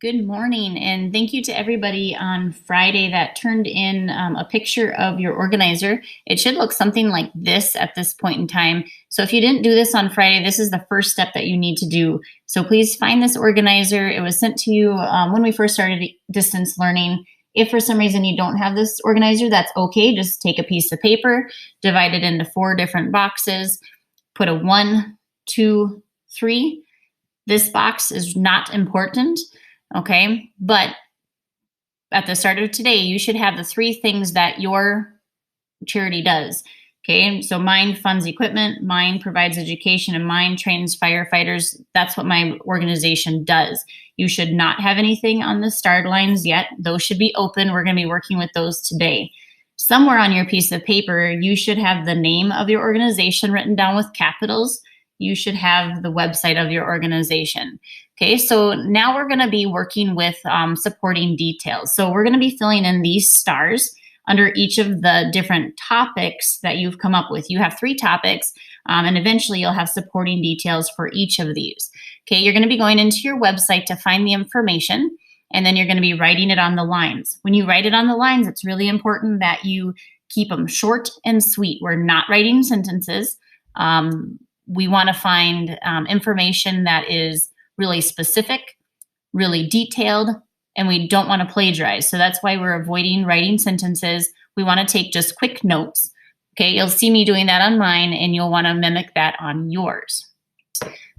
Good morning, and thank you to everybody on Friday that turned in a picture of your organizer. It should look something like this at this point in time. So if you didn't do this on Friday, this is the first step that you need to do. So please find this organizer. It was sent to you when we first started distance learning. If for some reason you don't have this organizer, that's okay. Just take a piece of paper, divide it into 4 different boxes, put a 1, 2, 3. This box is not important. Okay, but at the start of today, you should have the 3 things that your charity does. Okay, so mine funds equipment, mine provides education, and mine trains firefighters. That's what my organization does. You should not have anything on the start lines yet. Those should be open. We're going to be working with those today. Somewhere on your piece of paper, you should have the name of your organization written down with capitals. You should have the website of your organization. Okay, so now we're going to be working with supporting details. So we're going to be filling in these stars under each of the different topics that you've come up with. You have 3 topics, and eventually you'll have supporting details for each of these. Okay, you're going to be going into your website to find the information, and then you're going to be writing it on the lines. When you write it on the lines, it's really important that you keep them short and sweet. We're not writing sentences. We want to find information that is really specific, really detailed, and we don't want to plagiarize. So that's why we're avoiding writing sentences. We want to take just quick notes. Okay, you'll see me doing that on mine, and you'll want to mimic that on yours.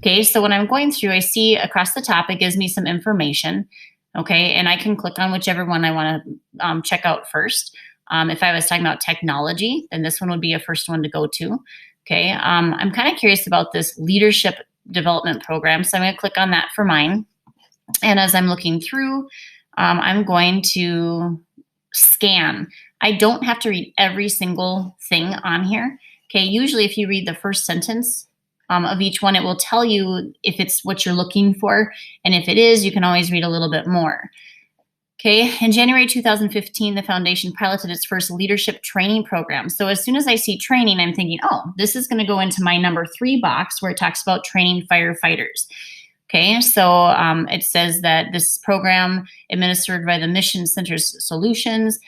Okay, so when I'm going through, I see across the top, it gives me some information. Okay, and I can click on whichever one I want to check out first. If I was talking about technology, then this one would be a first one to go to. Okay, I'm kind of curious about this leadership development program, so I'm going to click on that for mine. And as I'm looking through, I'm going to scan. I don't have to read every single thing on here. Okay, usually if you read the first sentence of each one, it will tell you if it's what you're looking for. And if it is, you can always read a little bit more. Okay, in January 2015, the foundation piloted its first leadership training program. So as soon as I see training, I'm thinking, oh, this is going to go into my number 3 box where it talks about training firefighters. Okay, so it says that this program, administered by the Mission Centers Solutions,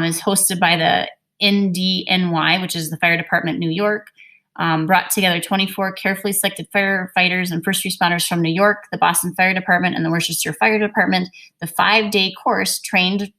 is hosted by the NDNY, which is the Fire Department New York. Brought together 24 carefully selected firefighters and first responders from New York, the Boston Fire Department, and the Worcester Fire Department. The 5-day course trained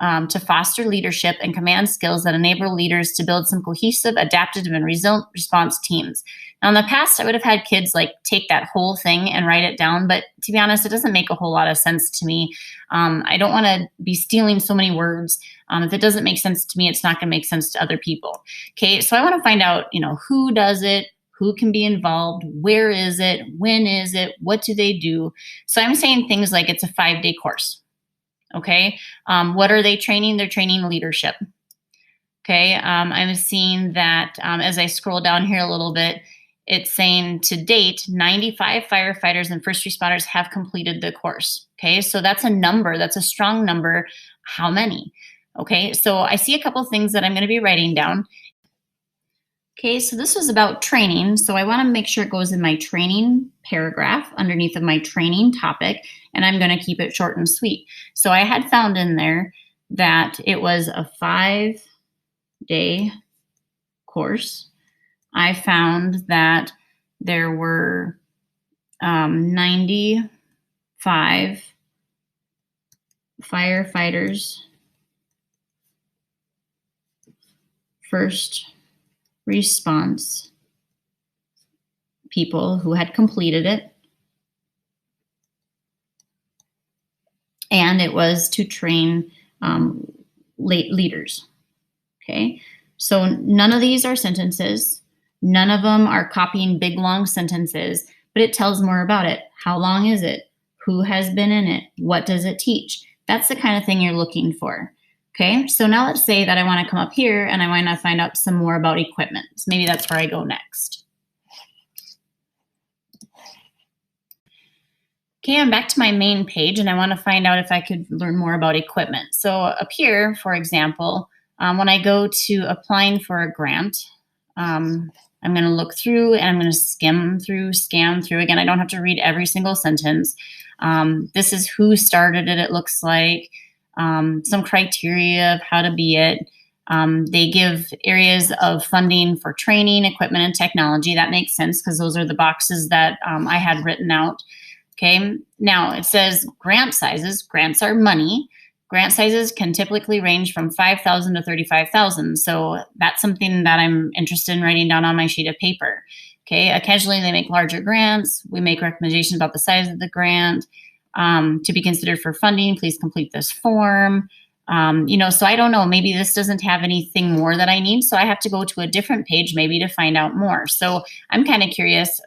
to foster leadership and command skills that enable leaders to build some cohesive, adaptive, and resilient response teams. Now, in the past, I would have had kids take that whole thing and write it down, but to be honest, it doesn't make a whole lot of sense to me. I don't want to be stealing so many words. If it doesn't make sense to me, it's not going to make sense to other people. Okay, so I want to find out, who does it, who can be involved, where is it, when is it, what do they do? So I'm saying things like it's a 5-day course. Okay, what are they training? They're training leadership. Okay, I'm seeing that as I scroll down here a little bit, it's saying to date, 95 firefighters and first responders have completed the course. Okay, so that's a number, that's a strong number. How many? Okay, so I see a couple things that I'm going to be writing down. Okay, so this was about training, so I want to make sure it goes in my training paragraph underneath of my training topic, and I'm going to keep it short and sweet. So I had found in there that it was a 5-day course. I found that there were 95 firefighters, first response people who had completed it, and it was to train leaders. Okay, so none of these are sentences. None of them are copying big long sentences, but it tells more about it. How long is it? Who has been in it? What does it teach? That's the kind of thing you're looking for. Okay, so now let's say that I want to come up here and I want to find out some more about equipment. So maybe that's where I go next. Okay, I'm back to my main page and I want to find out if I could learn more about equipment. So up here, for example, when I go to applying for a grant, I'm going to look through and I'm going to skim through, scan through. Again, I don't have to read every single sentence. This is who started it, it looks like. Some criteria of how to be it. They give areas of funding for training, equipment, and technology. That makes sense because those are the boxes that I had written out. Okay, now it says grant sizes. Grants are money. Grant sizes can typically range from $5,000 to $35,000. So that's something that I'm interested in writing down on my sheet of paper. Okay, occasionally they make larger grants. We make recommendations about the size of the grant. To be considered for funding, please complete this form. So I don't know, maybe this doesn't have anything more that I need. So I have to go to a different page maybe to find out more. So I'm kind of curious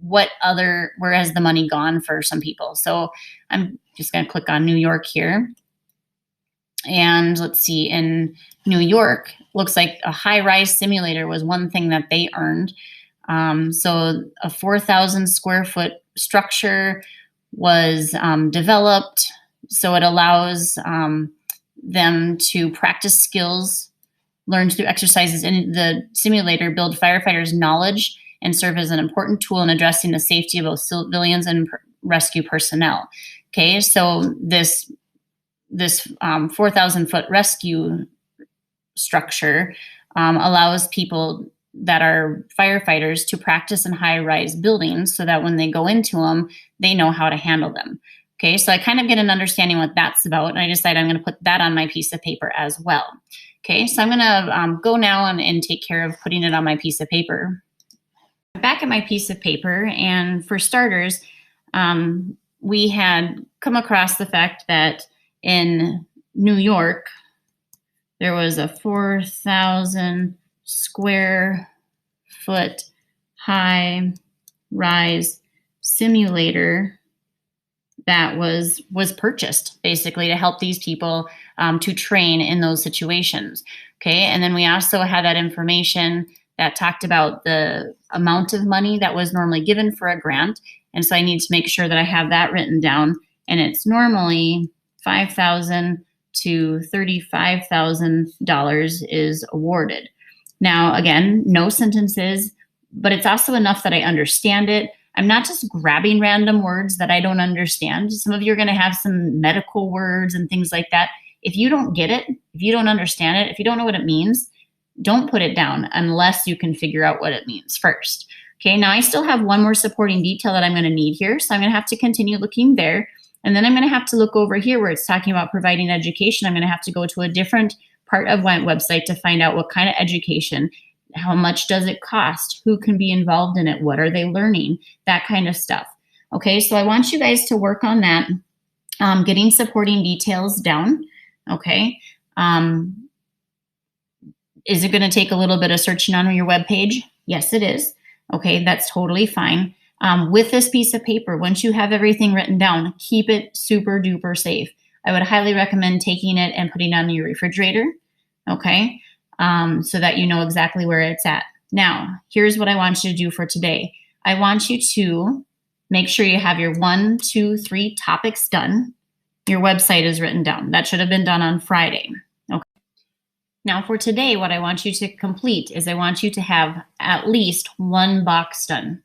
where has the money gone for some people? So I'm just going to click on New York here. And let's see, in New York, looks like a high-rise simulator was one thing that they earned. So a 4,000 square foot structure was developed. So it allows them to practice skills learned through exercises in the simulator, build firefighters' knowledge, and serve as an important tool in addressing the safety of both civilians and rescue personnel. Okay, so this 4,000 foot rescue structure allows people that are firefighters to practice in high-rise buildings so that when they go into them, they know how to handle them. Okay, so I kind of get an understanding what that's about, and I decided I'm going to put that on my piece of paper as well. Okay, so I'm going to go now and take care of putting it on my piece of paper. Back at my piece of paper, and for starters, we had come across the fact that in New York, there was a 4,000 square foot high rise simulator that was purchased basically to help these people to train in those situations. Okay, and then we also had that information that talked about the amount of money that was normally given for a grant. And so I need to make sure that I have that written down. And it's normally $5,000 to $35,000 is awarded. Now, again, no sentences, but it's also enough that I understand it. I'm not just grabbing random words that I don't understand. Some of you are going to have some medical words and things like that. If you don't get it, if you don't understand it, if you don't know what it means, don't put it down unless you can figure out what it means first. Okay, now I still have one more supporting detail that I'm going to need here. So I'm going to have to continue looking there. And then I'm going to have to look over here where it's talking about providing education. I'm going to have to go to a different part of my website to find out what kind of education, how much does it cost, who can be involved in it, what are they learning, that kind of stuff. Okay, so I want you guys to work on that, getting supporting details down. Okay. Is it going to take a little bit of searching on your web page? Yes, it is. Okay, that's totally fine. With this piece of paper, once you have everything written down, keep it super duper safe. I would highly recommend taking it and putting it on your refrigerator, okay, so that you know exactly where it's at. Now, here's what I want you to do for today. I want you to make sure you have your 1, 2, 3 topics done. Your website is written down. That should have been done on Friday. Now for today, what I want you to complete is I want you to have at least 1 box done.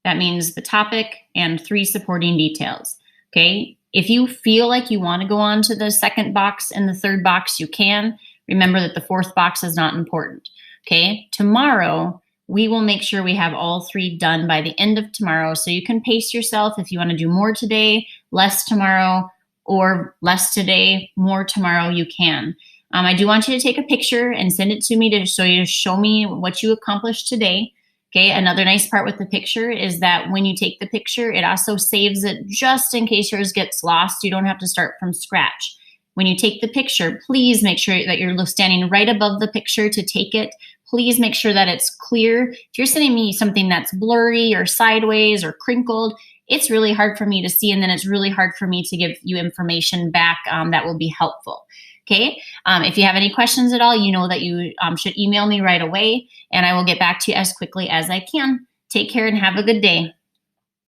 That means the topic and 3 supporting details, okay? If you feel like you want to go on to the second box and the third box, you can. Remember that the 4th box is not important, okay? Tomorrow, we will make sure we have all 3 done by the end of tomorrow, so you can pace yourself if you want to do more today, less tomorrow, or less today, more tomorrow, you can. I do want you to take a picture and send it to me to show me what you accomplished today. Okay, another nice part with the picture is that when you take the picture, it also saves it just in case yours gets lost. You don't have to start from scratch. When you take the picture, please make sure that you're standing right above the picture to take it. Please make sure that it's clear. If you're sending me something that's blurry or sideways or crinkled, it's really hard for me to see, and then it's really hard for me to give you information back that will be helpful. Okay, if you have any questions at all, you know that you should email me right away, and I will get back to you as quickly as I can. Take care and have a good day.